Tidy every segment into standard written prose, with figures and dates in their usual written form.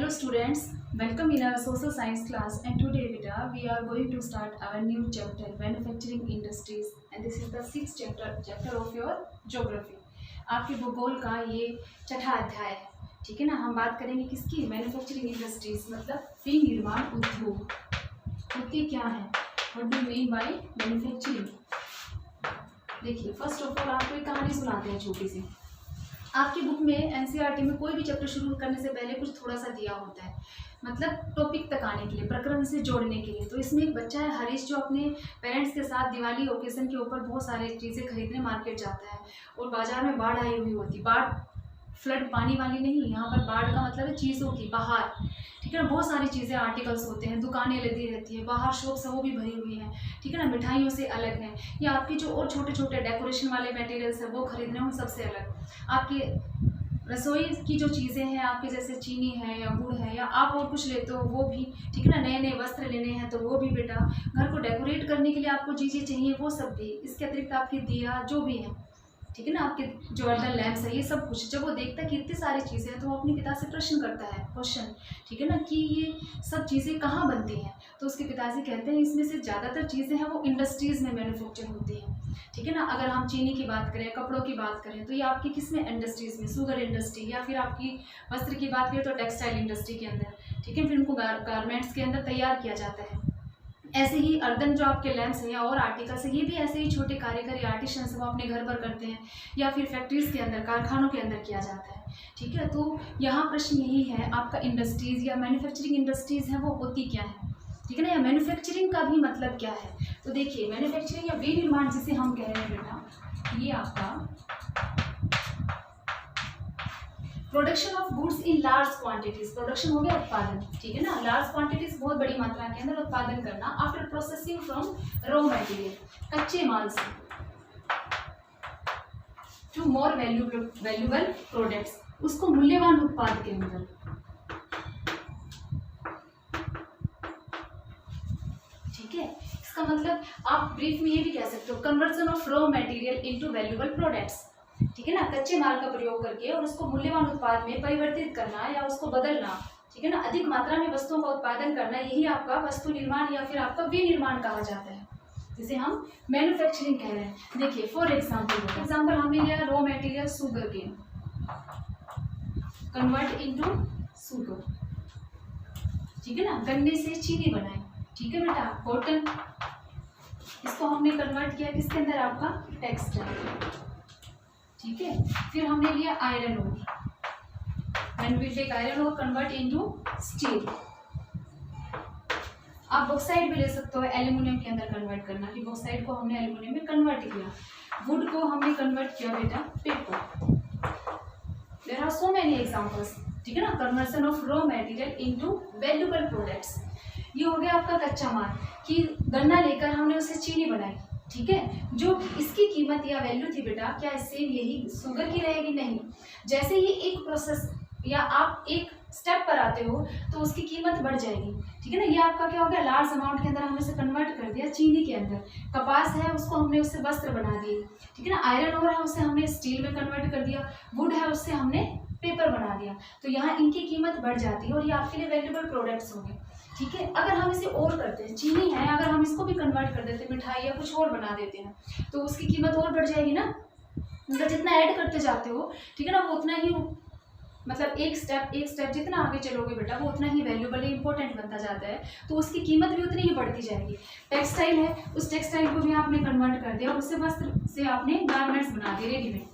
Hello students, welcome in our social science class, and today beta we are going to start our new chapter manufacturing industries, and this is the sixth chapter of your geography. आपके भूगोल का ये छठा अध्याय है. ठीक है ना. हम बात करेंगे किसकी? मैन्युफैक्चरिंग इंडस्ट्रीज मतलब विनिर्माण उद्योग. होती क्या है? What do mean by manufacturing? देखिए, फर्स्ट ऑफ ऑल आपको एक कहानी सुनाते हैं छोटी सी. आपकी बुक में एनसीईआरटी में कोई भी चैप्टर शुरू करने से पहले कुछ थोड़ा सा दिया होता है, मतलब टॉपिक तक आने के लिए, प्रकरण से जोड़ने के लिए. तो इसमें एक बच्चा है हरीश, जो अपने पेरेंट्स के साथ दिवाली ओकेजन के ऊपर बहुत सारी चीज़ें खरीदने मार्केट जाता है और बाजार में बाढ़ आई हुई होती. बाढ़ फ्लड पानी वाली नहीं, यहाँ पर बाढ़ का मतलब है चीज़ों की बाहर. ठीक है ना. बहुत सारी चीज़ें आर्टिकल्स होते हैं, दुकानें लगी रहती है बाहर, शॉप से वो भी भरी हुई हैं. ठीक है ना. मिठाइयों से अलग है, या आपकी जो और छोटे छोटे डेकोरेशन वाले मटेरियल्स हैं वो खरीदने उन सबसे अलग. आपकी रसोई की जो चीज़ें हैं आपके, जैसे चीनी है या गुड़ है, या आप और कुछ लेते हो वो भी. ठीक है ना. नए नए वस्त्र लेने हैं तो वो भी बेटा. घर को डेकोरेट करने के लिए आपको चीज़ें चाहिए वो सब भी. इसके अतिरिक्त आपकी दिया जो भी है, ठीक है ना, आपके जो अर्दन लैम्प्स है, ये सब कुछ. जब वो देखता है कि इतनी सारी चीज़ें हैं तो वो अपनी पिता से प्रश्न करता है, क्वेश्चन. ठीक है ना, कि ये सब चीज़ें कहाँ बनती हैं. तो उसके पिताजी कहते हैं इसमें से ज़्यादातर चीज़ें हैं वो इंडस्ट्रीज़ में मैन्युफैक्चर होती हैं. ठीक है ना. अगर हम चीनी की बात करें, कपड़ों की बात करें, तो ये आपकी किस में? इंडस्ट्रीज़ में, शुगर इंडस्ट्री, या फिर आपकी वस्त्र की बात करें तो टेक्सटाइल इंडस्ट्री के अंदर. ठीक है. फिर उनको गारमेंट्स के अंदर तैयार किया जाता है. ऐसे ही अर्दन जो आपके लैम्प्स हैं या और आर्टिकल्स हैं, ये भी ऐसे ही छोटे कारीगर या आर्टिशंस वो अपने घर पर करते हैं, या फिर फैक्ट्रीज़ के अंदर, कारखानों के अंदर किया जाता है. ठीक है. तो यहाँ प्रश्न यही है आपका, इंडस्ट्रीज़ या मैन्युफैक्चरिंग इंडस्ट्रीज़ हैं वो होती क्या है. ठीक है ना. या मैन्युफैक्चरिंग का भी मतलब क्या है? तो देखिए, मैन्युफैक्चरिंग या विनिर्माण जिसे हम कह रहे हैं बेटा, ये आपका production of goods in large quantities. Production हो गया उत्पादन. ठीक है ना. लार्ज क्वांटिटीज बहुत बड़ी मात्रा के अंदर उत्पादन करना. After processing from raw material, कच्चे माल से, टू मोर वैल्यूएबल प्रोडक्ट्स, उसको मूल्यवान उत्पाद के अंदर. ठीक है. इसका मतलब आप ब्रीफ में ये भी कह सकते हो, conversion of raw material into valuable products. ठीक है ना. कच्चे माल का प्रयोग करके और उसको मूल्यवान उत्पाद में परिवर्तित करना या उसको बदलना. ठीक है ना. अधिक मात्रा में वस्तुओं का उत्पादन करना, यही आपका वस्तु निर्माण या फिर आपका विनिर्माण कहा जाता है, जिसे हम मैन्युफैक्चरिंग कह रहे हैं. देखिए, फॉर एग्जाम्पल हमने लिया raw material sugar cane, convert into sugar. ठीक है ना. गन्ने से चीनी बनाई. ठीक है बेटा. कॉटन, इसको हमने कन्वर्ट किया किसके अंदर? आपका टेक्सटाइल. ठीक है. फिर हमने लिया iron ore, when we take iron ore convert into steel. आप बॉक्साइट भी ले सकते हो एल्यूमिनियम के अंदर कन्वर्ट करना, कि बॉक्साइट को हमने एल्यूमिनियम में कन्वर्ट किया. वुड को हमने कन्वर्ट किया बेटा paper. There are so many examples. ठीक है ना. Conversion of raw material into valuable products. ये हो गया आपका कच्चा माल, कि गन्ना लेकर हमने उससे चीनी बनाई. ठीक है. जो इसकी कीमत या वैल्यू थी बेटा, क्या सेम यही शुगर की रहेगी? नहीं. जैसे ही एक प्रोसेस या आप एक स्टेप पर आते हो तो उसकी कीमत बढ़ जाएगी. ठीक है ना. ये आपका क्या हो गया? लार्ज अमाउंट के अंदर हमने उसे कन्वर्ट कर दिया चीनी के अंदर. कपास है, उसको हमने उससे वस्त्र बना दिए. ठीक है ना. आयरन ओर है, उसे हमने स्टील में कन्वर्ट कर दिया. वुड है, उससे हमने पेपर बना दिया. तो यहाँ इनकी कीमत बढ़ जाती है और ये आपके लिए वैल्यूएबल प्रोडक्ट्स होंगे. ठीक है. अगर हम इसे और करते हैं, चीनी है, अगर हम इसको भी कन्वर्ट कर देते हैं, मिठाई या कुछ और बना देते हैं, तो उसकी कीमत और बढ़ जाएगी ना. मतलब जितना ऐड करते जाते हो, ठीक है ना, वो उतना ही, मतलब एक स्टेप जितना आगे चलोगे बेटा, वो उतना ही वैल्यूएबल इंपॉर्टेंट बनता जाता है. तो उसकी कीमत भी उतनी ही बढ़ती जाएगी. टेक्सटाइल है, उस टेक्सटाइल को भी आपने कन्वर्ट कर दिया, उससे वस्त्र से आपने गारमेंट्स बना दिए रेडीमेड.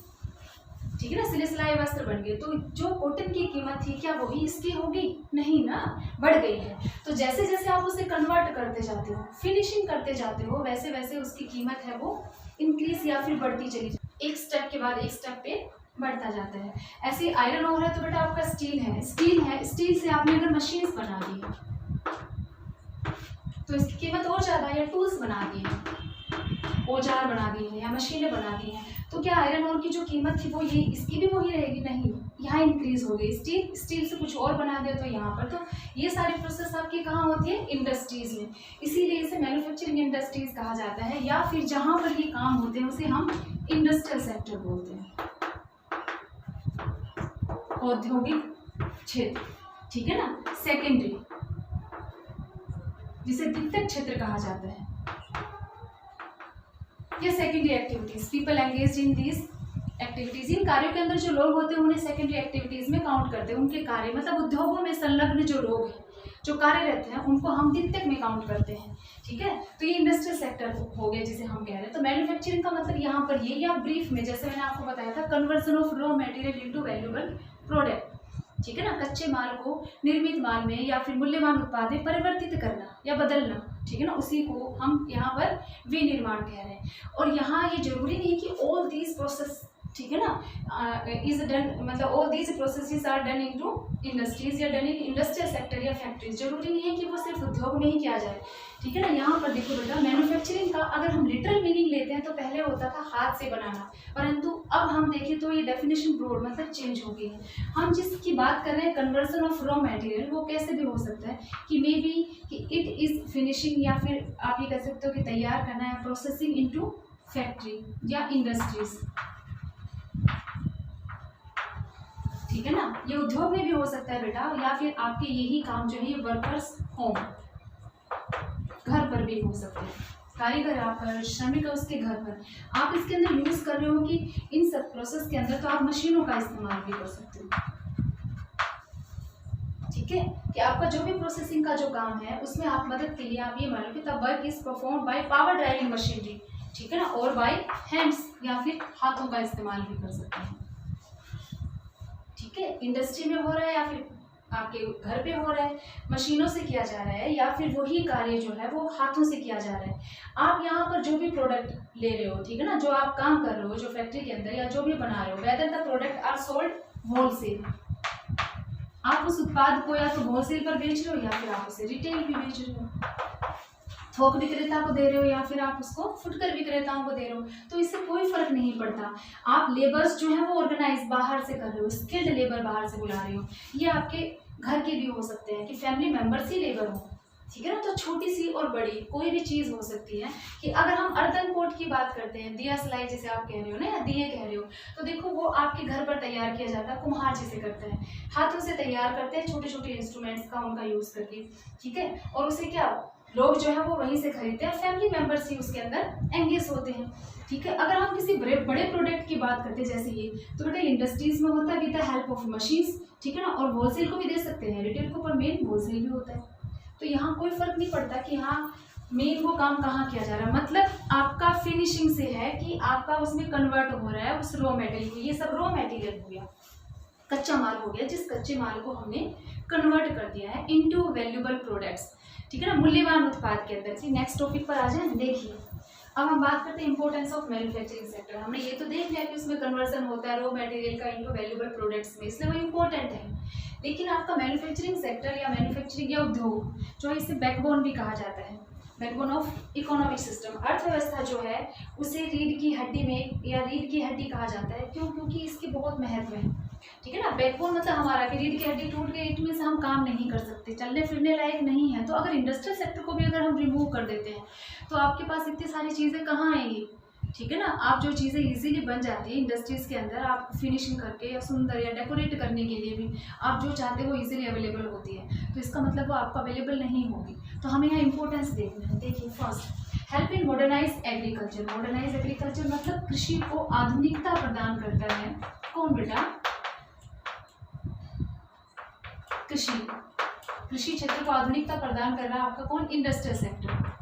ठीक है ना. सिले सिलाए वस्त्र बन गए. तो जो कॉटन की कीमत थी, क्या वही इसकी होगी? नहीं ना, बढ़ गई है. तो जैसे जैसे आप उसे कन्वर्ट करते जाते हो, फिनिशिंग करते जाते हो, वैसे वैसे उसकी कीमत है वो इंक्रीज या फिर बढ़ती चली जाती है. एक स्टेप के बाद एक स्टेप पे बढ़ता जाता है. ऐसे आयरन ओर है तो बेटा आपका स्टील है. स्टील से आपने अगर मशीन्स बना दी तो इसकी कीमत और ज़्यादा, या टूल्स बना दिए, औजार बना दिए हैं या मशीनें बना दी हैं, तो क्या आयरन ओर की जो कीमत थी वो ये इसकी भी वही रहेगी? नहीं, यहाँ इंक्रीज हो गई. स्टील से कुछ और बना दिया तो यहाँ पर. तो ये सारी प्रोसेस आपकी कहाँ होती है? इंडस्ट्रीज में. इसीलिए इसे मैन्युफैक्चरिंग इंडस्ट्रीज कहा जाता है, या फिर जहाँ पर ये काम होते हैं उसे हम इंडस्ट्रियल सेक्टर बोलते हैं, औद्योगिक क्षेत्र. ठीक है ना। सेकेंडरी, जिसे द्वितीयक क्षेत्र कहा जाता है, ये secondary activities, people engage in these activities, इन कार्यों के अंदर जो लोग होते हैं उन्हें सेकेंडरी एक्टिविटीज में काउंट करते हैं। उनके कार्य मतलब उद्योगों में संलग्न जो लोग हैं, जो कार्य रहते हैं, उनको हम द्वितीयक में काउंट करते हैं। ठीक है, तो ये इंडस्ट्रियल सेक्टर हो गया जिसे हम कह रहे हैं। तो मैन्युफैक्चरिंग का मतलब यहाँ पर ये, या ब्रीफ में जैसे मैंने आपको बताया था, conversion of raw material into valuable product. ठीक है ना, कच्चे माल को निर्मित माल में या फिर मूल्यवान उत्पाद में परिवर्तित करना या बदलना। ठीक है ना, उसी को हम यहाँ पर विनिर्माण कह रहे हैं। और यहाँ ये जरूरी नहीं कि ऑल दीज प्रोसेस, ठीक है ना, इज डन, मतलब all these processes are done into industries या डन इन इंडस्ट्रियल सेक्टर या फैक्ट्रीज। जरूरी नहीं है कि वो सिर्फ उद्योग में ही किया जाए। ठीक है ना, यहाँ पर देखो बेटा, मैन्युफैक्चरिंग का अगर हम लिटरल मीनिंग लेते हैं तो पहले होता था हाथ से बनाना, परंतु अब हम देखें तो ये डेफिनेशन ब्रॉड मतलब चेंज हो गई है। हम जिसकी बात कर रहे हैं कन्वर्जन ऑफ रॉ मटेरियल, वो कैसे भी हो सकता है कि मे बी कि इट इज फिनिशिंग, या फिर आप ये कह सकते हो कि तैयार करना है, प्रोसेसिंग इनटू फैक्ट्री या इंडस्ट्रीज। ठीक है ना, ये उद्योग में भी हो सकता है बेटा, या फिर आपके यही काम जो है ये वर्कर्स होम, घर पर भी हो सकते हैं, कारीगर आकर, श्रमिक उसके घर पर आप इसके अंदर यूज कर रहे हो कि इन सब प्रोसेस के अंदर तो आप मशीनों का इस्तेमाल भी कर सकते हो। ठीक है, कि आपका जो भी प्रोसेसिंग का जो काम है उसमें आप मदद के लिए आप ये मानो कि the work is perform by power driving machinery. ठीक है ना, और बाय हैंड्स, या फिर हाथों का इस्तेमाल भी कर सकते हैं। ठीक है, इंडस्ट्री में हो रहा है या फिर आपके घर पे हो रहा है, मशीनों से किया जा रहा है, या फिर वही कार्य जो है वो हाथों से किया जा रहा है। आप यहाँ पर जो भी प्रोडक्ट ले रहे हो, ठीक है ना, जो आप काम कर रहे हो, जो फैक्ट्री के अंदर या जो भी बना रहे हो, whether the product are sold wholesale, आप उस उत्पाद को या तो होलसेल पर बेच रहे हो या फिर आप उसे रिटेल भी बेच रहे हो, थोक विक्रेता को दे रहे हो या फिर आप उसको फुटकर विक्रेताओं को दे रहे हो, तो इससे कोई फर्क नहीं पड़ता। आप लेबर्स जो है वो ऑर्गेनाइज बाहर से कर रहे हो, स्किल्ड लेबर बाहर से बुला रहे हो, ये आपके घर के भी हो सकते हैं कि फैमिली मेंबर्स ही लेबर हो। ठीक है ना, तो छोटी सी और बड़ी कोई भी चीज़ हो सकती है। कि अगर हम अर्दन कोट की बात करते हैं, दिया सिलाई जिसे आप कह रहे हो ना, या दिए कह रहे हो, तो देखो वो आपके घर पर तैयार किया जाता है, कुम्हार जिसे करते हैं, हाथों से तैयार करते हैं, छोटे छोटे इंस्ट्रूमेंट्स का उनका यूज़ करके। ठीक है, और उसे क्या लोग जो है वो वहीं से खरीदते हैं, फैमिली मेंबर्स ही उसके अंदर एंगेज होते हैं। ठीक है, अगर हम किसी बड़े प्रोडक्ट की बात करते हैं जैसे ये, तो बेटा इंडस्ट्रीज में होता है with the help of machines. ठीक है ना, और होलसेल को भी दे सकते हैं, रिटेल को, पर मेन होलसेल भी होता है। तो यहाँ कोई फर्क नहीं पड़ता कि हाँ मेन वो काम कहाँ किया जा रहा है, मतलब आपका फिनिशिंग से है कि आपका उसमें कन्वर्ट हो रहा है उस रॉ मटेरियल को। ये सब रॉ मटेरियल हो गया, कच्चा माल हो गया, जिस कच्चे माल को हमने कन्वर्ट कर दिया है इनटू वैल्यूएबल प्रोडक्ट्स। ठीक है ना, मूल्यवान उत्पाद के अंदर। नेक्स्ट टॉपिक पर आ जाए। देखिए अब हम बात करते हैं इंपॉर्टेंस ऑफ मैन्युफैक्चरिंग सेक्टर। हमने ये तो देख लिया कि उसमें कन्वर्जन होता है रॉ मटेरियल का इनटू वैल्यूएबल प्रोडक्ट्स में, इसलिए वो इंपॉर्टेंट है। लेकिन आपका मैन्युफैक्चरिंग सेक्टर या मैन्युफैक्चरिंग या उद्योग जो है, इसे बैकबोन भी कहा जाता है, बैकबोन ऑफ इकोनॉमिक सिस्टम। अर्थव्यवस्था जो है उसे रीढ़ की हड्डी में या रीढ़ की हड्डी कहा जाता है। क्यों? क्योंकि इसके बहुत महत्व है। ठीक है ना, बैकबोन मतलब हमारा कि रीढ़ की हड्डी टूट गई, इट मीन्स हम काम नहीं कर सकते, चलने फिरने लायक नहीं है। तो अगर इंडस्ट्रियल सेक्टर को भी अगर हम रिमूव कर देते हैं तो आपके पास इतनी सारी चीज़ें कहाँ आएंगी। ठीक है ना, आप जो चीज़ें इजीली बन जाती है इंडस्ट्रीज़ के अंदर, आप फिनिशिंग करके या सुंदर या डेकोरेट करने के लिए भी आप जो चाहते हो वो इजीली अवेलेबल होती है, तो इसका मतलब वो आपको अवेलेबल नहीं होगी। तो हमें यहाँ इंपॉर्टेंस देखना है। देखिए first, help in modernise agriculture. Modernise agriculture मतलब कृषि को आधुनिकता प्रदान करता है। कौन बेटा? कृषि क्षेत्र को आधुनिकता प्रदान कर रहा है आपका कौन? Industrial sector.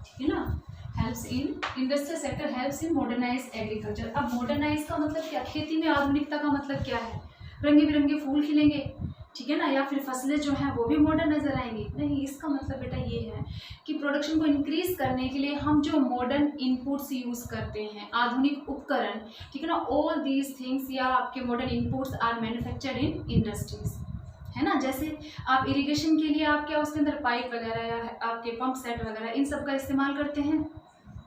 ठीक है ना, helps in industrial sector, helps in modernise agriculture. अब मॉडर्नाइज का मतलब क्या? खेती में आधुनिकता का मतलब क्या है? रंगे बिरंगे फूल खिलेंगे, ठीक है ना, या फिर फसलें जो हैं वो भी मॉडर्न नजर आएंगी? नहीं, इसका मतलब बेटा ये है कि प्रोडक्शन को इंक्रीज करने के लिए हम जो मॉडर्न इनपुट्स यूज करते हैं, आधुनिक उपकरण, ठीक है ना, ऑल दीज थिंग्स या आपके modern inputs are manufactured in industries, है ना। जैसे आप इरिगेशन के लिए आप क्या उसके अंदर पाइप वगैरह या आपके पंप सेट वगैरह इन सब का इस्तेमाल करते हैं।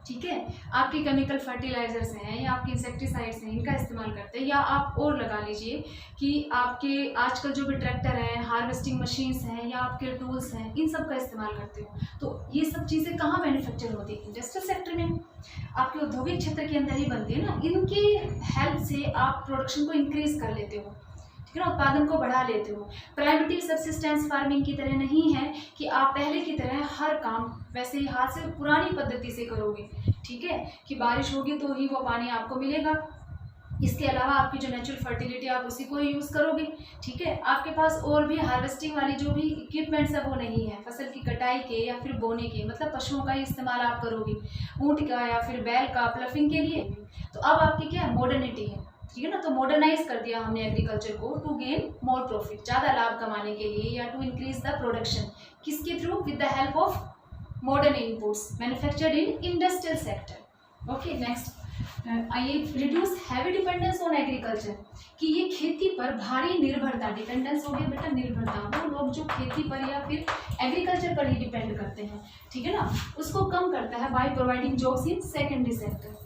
ठीक है, आपके केमिकल फर्टिलाइजर्स हैं या आपके इंसेक्टिसाइड्स हैं, इनका इस्तेमाल करते हैं। या आप और लगा लीजिए कि आपके आजकल जो भी ट्रैक्टर हैं, हार्वेस्टिंग मशीन्स हैं या आपके टूल्स हैं, इन सब का इस्तेमाल करते हो। तो ये सब चीज़ें कहाँ मैन्युफैक्चर होती है? इंडस्ट्रियल सेक्टर में, आपके औद्योगिक क्षेत्र के अंदर ही बनती है ना। इनकी हेल्प से आप प्रोडक्शन को इंक्रीज कर लेते हो। ठीक है ना, उत्पादन को बढ़ा लेते हो। प्राइमेटिव सब्सिस्टेंस फार्मिंग की तरह नहीं है कि आप पहले की तरह हर काम वैसे ही हाथ से पुरानी पद्धति से करोगे, ठीक है, कि बारिश होगी तो ही वो पानी आपको मिलेगा, इसके अलावा आपकी जो नेचुरल फर्टिलिटी आप उसी को यूज़ करोगे, ठीक है। आपके पास और भी हार्वेस्टिंग वाली जो भी इक्विपमेंट्स है वो नहीं है, फसल की कटाई के या फिर बोने के, मतलब पशुओं का ही इस्तेमाल आप करोगे, ऊँट का या फिर बैल का प्लफिंग के लिए। तो अब आपकी क्या है, मॉडर्निटी है, ठीक है ना। तो मॉडर्नाइज कर दिया हमने एग्रीकल्चर को टू गेन मोर प्रॉफिट, ज़्यादा लाभ कमाने के लिए, या टू इंक्रीज द प्रोडक्शन, किसके through, with the help of modern inputs manufactured in industrial sector. Okay, next आइए, reduce heavy dependence on agriculture, कि ये खेती पर भारी निर्भरता, डिपेंडेंस हो गया बेटा निर्भरता, वो लोग जो खेती पर या फिर एग्रीकल्चर पर ही डिपेंड करते हैं, ठीक है ना, उसको कम करता है by providing jobs in secondary sector.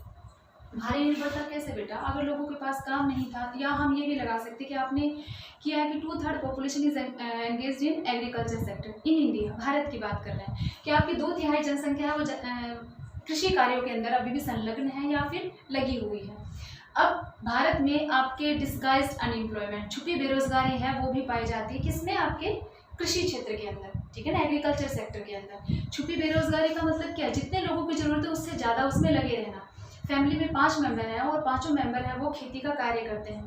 भारी निर्भरता कैसे बेटा, अगर लोगों के पास काम नहीं था, या हम ये भी लगा सकते कि आपने किया है कि 2/3 population is engaged in agriculture sector in India, Bharat की बात कर रहे हैं, कि आपकी 2/3 जनसंख्या है वो कृषि कार्यों के अंदर अभी भी संलग्न है या फिर लगी हुई है। अब भारत में आपके डिस्गाइज्ड अनएम्प्लॉयमेंट, छुपी बेरोजगारी है, वो भी पाई जाती है किसमें, आपके कृषि क्षेत्र के अंदर, ठीक है ना, एग्रीकल्चर सेक्टर के अंदर। छुपी बेरोजगारी का मतलब क्या है, जितने लोगों की जरूरत है उससे ज़्यादा उसमें लगे रहना। फैमिली में 5 मेंबर हैं और 5 मेंबर हैं वो खेती का कार्य करते हैं,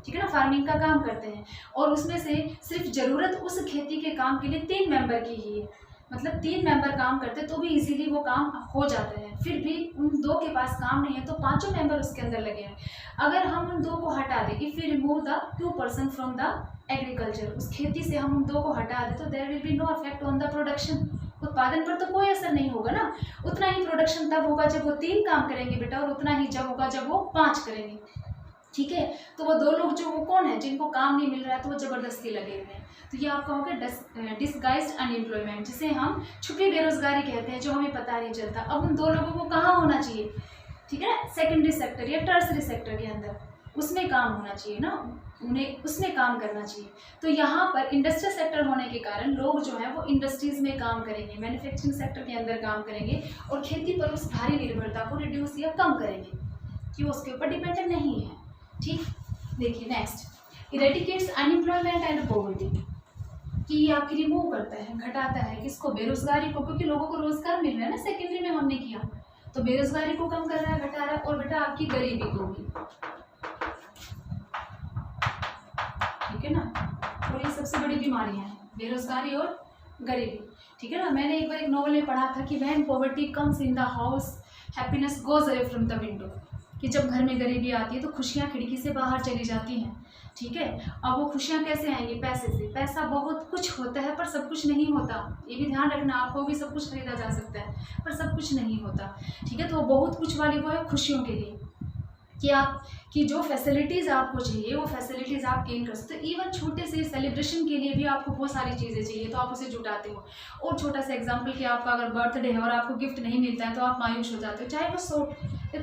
ठीक है ना, फार्मिंग का काम करते हैं, और उसमें से सिर्फ ज़रूरत उस खेती के काम के लिए 3 मेंबर की ही है, मतलब 3 मेंबर काम करते तो भी इजीली वो काम हो जाता है। फिर भी उन 2 के पास काम नहीं है तो 5 मेंबर उसके अंदर लगे हैं। अगर हम उन 2 को हटा दें, if we remove the 2% from the agriculture, उस खेती से हम उन 2 को हटा दें तो there will be no effect on the production, उत्पादन पर तो कोई असर नहीं होगा ना। उतना ही प्रोडक्शन तब होगा जब वो 3 काम करेंगे बेटा, और उतना ही जब होगा जब वो 5 करेंगे, ठीक है। तो वो 2 लोग जो वो कौन है, जिनको काम नहीं मिल रहा है तो वो ज़बरदस्ती लगे हुए हैं। तो ये आपका होगा डिस्गाइज्ड अनएम्प्लॉयमेंट, जिसे हम छुपी बेरोजगारी कहते हैं, जो हमें पता नहीं चलता। अब उन 2 लोगों को कहाँ होना चाहिए, ठीक है, सेकेंडरी सेक्टर या टर्सरी सेक्टर के अंदर, उसमें काम होना चाहिए ना, उन्हें उसमें काम करना चाहिए। तो यहाँ पर इंडस्ट्रियल सेक्टर होने के कारण लोग जो है वो इंडस्ट्रीज में काम करेंगे, मैन्युफैक्चरिंग सेक्टर के अंदर काम करेंगे, और खेती पर उस भारी निर्भरता को रिड्यूस या कम करेंगे कि वो उसके ऊपर डिपेंडेंट नहीं है, ठीक। देखिए नेक्स्ट, इरेडिकेट्स अनएम्प्लॉयमेंट एंड पॉवर्टी, कि ये आपकी रिमूव करता है, घटाता है किसको, बेरोजगारी को, क्योंकि लोगों को रोजगार मिल रहा है ना, सेकेंडरी में हमने किया, तो बेरोजगारी को कम कर रहा है, घटा रहा है, और बेटा आपकी गरीबी को भी, ठीक है ना। और ये सबसे बड़ी बीमारियां हैं, बेरोजगारी और गरीबी, ठीक है ना। मैंने एक बार एक नॉवल में पढ़ा था कि when poverty comes in the house happiness goes away from the window, कि जब घर में गरीबी आती है तो खुशियाँ खिड़की से बाहर चली जाती हैं, ठीक है। अब वो खुशियाँ कैसे आएंगी, पैसे से। पैसा बहुत कुछ होता है पर सब कुछ नहीं होता, ये भी ध्यान रखना, आपको भी सब कुछ खरीदा जा सकता है पर सब कुछ नहीं होता, ठीक है। तो बहुत कुछ वाली वो है खुशियों के लिए, कि आप कि जो फैसिलिटीज़ आपको चाहिए वो फैसिलिटीज़ आप गेन कर सकते हो। इवन छोटे से सेलिब्रेशन के लिए भी आपको बहुत सारी चीज़ें चाहिए तो आप उसे जुटाते हो। और छोटा सा एग्जांपल कि आपका अगर बर्थडे है और आपको गिफ्ट नहीं मिलता है तो आप मायूस हो जाते हो, चाहे वो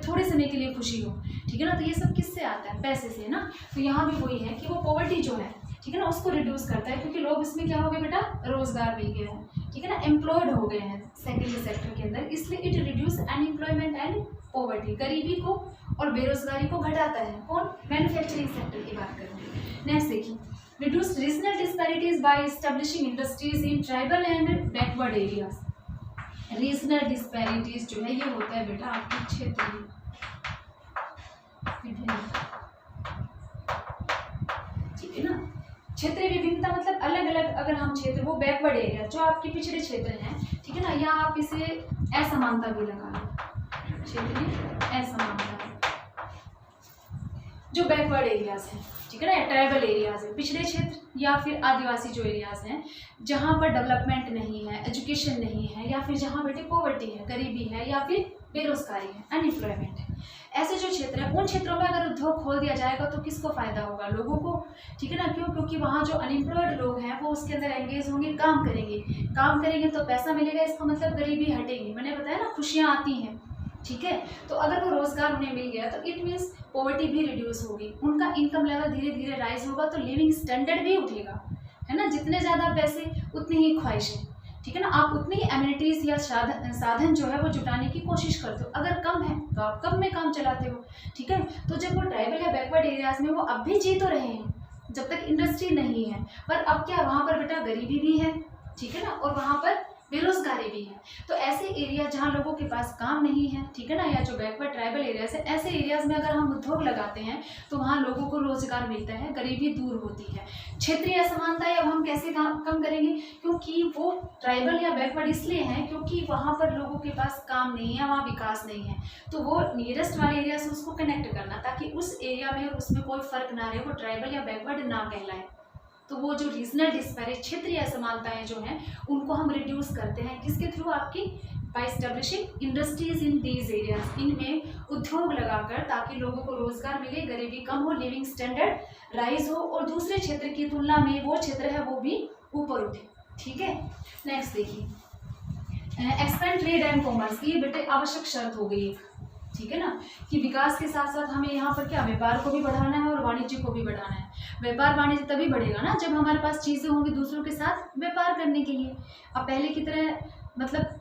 थोड़े समय के लिए खुशी हो, ठीक है ना। तो ये सब किससे आता है, पैसे से ना। तो यहाँ भी वही है कि वो पॉवर्टी जो है, ठीक है ना, उसको रिड्यूस करता है, क्योंकि लोग इसमें क्या हो गए बेटा, रोजगार मिल गया है, ठीक है ना, एम्प्लॉयड हो गए हैं सेकेंडरी सेक्टर के अंदर, इसलिए it reduce unemployment and poverty, गरीबी को और बेरोजगारी को घटाता है। कौन, मैन्युफैक्चरिंग सेक्टर की बात करें। नेक्स्ट देखिए, reduce regional disparities by establishing industries in tribal and backward areas. Regional disparities जो है ये होता है बेटा आपके क्षेत्र में, ठीक है ना। क्षेत्रीय विभिन्नता मतलब अलग अलग, अगर हम क्षेत्र, वो बैकवर्ड एरिया जो आपके पिछड़े क्षेत्र हैं, ठीक है ना, या आप इसे असमानता भी लगा लो, क्षेत्रीय असमानता, जो बैकवर्ड एरियाज हैं, ठीक है ना, ट्राइबल एरियाज है, पिछड़े क्षेत्र या फिर आदिवासी जो एरियाज हैं जहाँ पर डेवलपमेंट नहीं है, एजुकेशन नहीं है, या फिर जहाँ बेटे पॉवर्टी है, गरीबी है, या फिर बेरोजगारी है, अनएम्प्लॉयमेंट है, ऐसे जो क्षेत्र है उन क्षेत्रों में अगर उद्योग खोल दिया जाएगा तो किसको फायदा होगा, लोगों को, ठीक है ना। क्यों, क्योंकि वहाँ जो अनएम्प्लॉयड लोग हैं वो उसके अंदर एंगेज होंगे, काम करेंगे तो पैसा मिलेगा, इसका मतलब गरीबी हटेगी, मैंने बताया ना, खुशियाँ आती हैं, ठीक है। तो अगर वो रोजगार उन्हें मिल गया तो इट मीन्स पॉवर्टी भी रिड्यूस होगी, उनका इनकम लेवल धीरे धीरे राइज होगा, तो लिविंग स्टैंडर्ड भी उठेगा, है ना। जितने ज़्यादा पैसे उतनी ही ख्वाहिशें, ठीक है ना, आप उतनी ही एमिनिटीज़ या साधन जो है वो जुटाने की कोशिश करते हो। अगर कम है तो आप कम में काम चलाते हो, ठीक है। तो जब वो ट्राइबल या बैकवर्ड एरियाज में वो अब भी जी तो रहे हैं, जब तक इंडस्ट्री नहीं है। पर अब क्या वहाँ पर बेटा गरीबी भी है, ठीक है ना, और वहाँ पर बेरोजगारी भी है। तो ऐसे एरिया जहाँ लोगों के पास काम नहीं है, ठीक है ना, या जो बैकवर्ड ट्राइबल एरियाज है, ऐसे एरियाज में अगर हम उद्योग लगाते हैं तो वहाँ लोगों को रोजगार मिलता है, गरीबी दूर होती है। क्षेत्रीय असमानताएं अब हम कैसे कम करेंगे, क्योंकि वो ट्राइबल या बैकवर्ड इसलिए हैं क्योंकि वहाँ पर लोगों के पास काम नहीं है, वहाँ विकास नहीं है। तो वो नियरेस्ट वाले एरिया से उसको कनेक्ट करना, ताकि उस एरिया में उसमें कोई फर्क ना रहे, वो ट्राइबल या बैकवर्ड ना कहलाए। तो वो जो रीजनल डिस्पैरिटी, क्षेत्रीय असमानताएं जो हैं, उनको हम रिड्यूस करते हैं किसके थ्रू, आपकी by establishing industries in these areas, इनमें उद्योग लगाकर, ताकि लोगों को रोजगार मिले, गरीबी कम हो, लिविंग स्टैंडर्ड राइज हो और दूसरे क्षेत्र की तुलना में वो क्षेत्र है वो भी ऊपर उठे। ठीक है, नेक्स्ट देखिए, एक्सपेंड ट्रेड एंड कॉमर्स, ये बेटे आवश्यक शर्त हो गई एक, ठीक है ना, कि विकास के साथ साथ हमें यहाँ पर क्या, व्यापार को भी बढ़ाना है और वाणिज्य को भी बढ़ाना है। व्यापार वाणिज्य तभी बढ़ेगा ना जब हमारे पास चीज़ें होंगी दूसरों के साथ व्यापार करने के लिए। अब पहले की तरह मतलब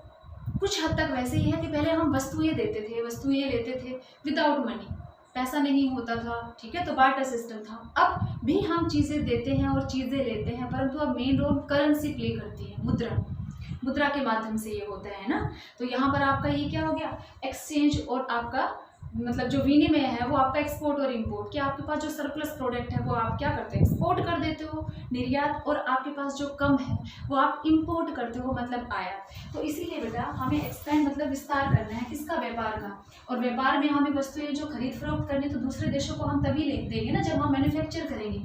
कुछ हद तक वैसे ही है कि पहले हम वस्तुएं देते थे, वस्तुएं लेते थे विदाउट मनी, पैसा नहीं होता था, ठीक है, तो बार्टर सिस्टम था। अब भी हम चीज़ें देते हैं और चीज़ें लेते हैं, परंतु अब मेन रोल करेंसी प्ले करती है, मुद्रा के माध्यम से ये होता है ना। तो यहाँ पर आपका ये क्या हो गया, एक्सचेंज, और आपका मतलब जो विनिमय है वो आपका एक्सपोर्ट और इंपोर्ट, कि आपके पास जो सरप्लस प्रोडक्ट है वो आप क्या करते हैं, एक्सपोर्ट कर देते हो, निर्यात, और आपके पास जो कम है वो आप इंपोर्ट करते हो, मतलब आयात। तो इसीलिए बेटा हमें एक्सपेंड मतलब विस्तार करना है, किसका, व्यापार का। और व्यापार में हमें वस्तुएं जो खरीद फरोख्त करनी, तो दूसरे देशों को हम तभी देंगे ना जब हम मैन्युफैक्चर करेंगे,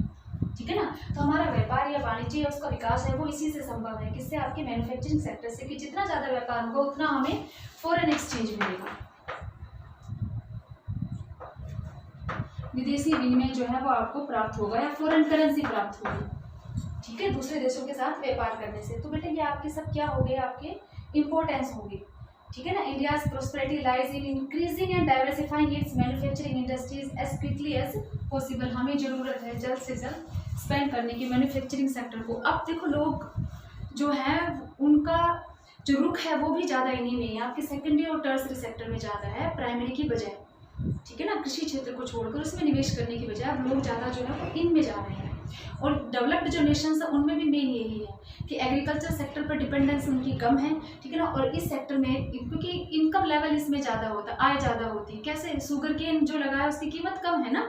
ठीक है ना। तो हमारा व्यापार या वाणिज्य या उसका विकास है वो इसी से संभव है, किससे, आपके मैन्युफैक्चरिंग सेक्टर से, कि जितना ज़्यादा व्यापार होगा उतना हमें फॉरेन एक्सचेंज मिलेगा, विदेशी विनिमय जो है वो आपको प्राप्त होगा या फॉरेन करेंसी प्राप्त होगी, ठीक है, दूसरे देशों के साथ व्यापार करने से। तो बेटा ये आपके सब क्या हो गए, आपके इम्पोर्टेंस होगी, ठीक है ना। India's prosperity lies in increasing and diversifying its manufacturing industries as quickly as possible, हमें जरूरत है जल्द से जल्द स्पेंड करने की मैन्युफैक्चरिंग सेक्टर को। अब देखो लोग जो है उनका जो रुख है वो भी ज़्यादा इन्हीं में है, आपके सेकेंडरी और टर्सरी सेक्टर में ज़्यादा है प्राइमरी की बजाय, ठीक है ना। कृषि क्षेत्र को छोड़कर उसमें निवेश करने की बजाय अब लोग ज़्यादा जो है वो इनमें जा रहे हैं। और डेवलप्ड जो नेशंस है उनमें भी मेन यही है कि एग्रीकल्चर सेक्टर पर डिपेंडेंस उनकी कम है, ठीक है ना। और इस सेक्टर में क्योंकि इनकम लेवल इसमें ज़्यादा होता है, आय ज़्यादा होती है, कैसे, शुगर केन जो लगा है उसकी कीमत कम है ना,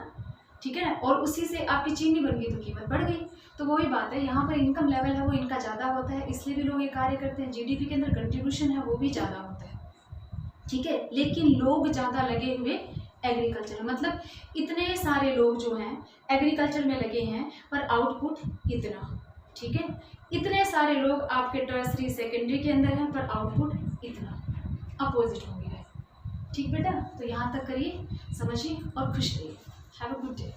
ठीक है ना, और उसी से आपकी चीनी बन गई तो कीमत बढ़ गई। तो वही बात है, यहाँ पर इनकम लेवल है वो इनका ज़्यादा होता है, इसलिए भी लोग ये कार्य करते हैं, जीडीपी के अंदर कंट्रीब्यूशन है वो भी ज़्यादा होता है, ठीक है। लेकिन लोग ज़्यादा लगे हुए एग्रीकल्चर, मतलब इतने सारे लोग जो हैं एग्रीकल्चर में लगे हैं पर आउटपुट इतना, ठीक है, इतने सारे लोग आपके टर्सरी सेकेंडरी के अंदर हैं पर आउटपुट इतना, अपोजिट हो गया है, ठीक बेटा। तो यहाँ तक करिए, समझिए और खुश रहिए। Have a good day.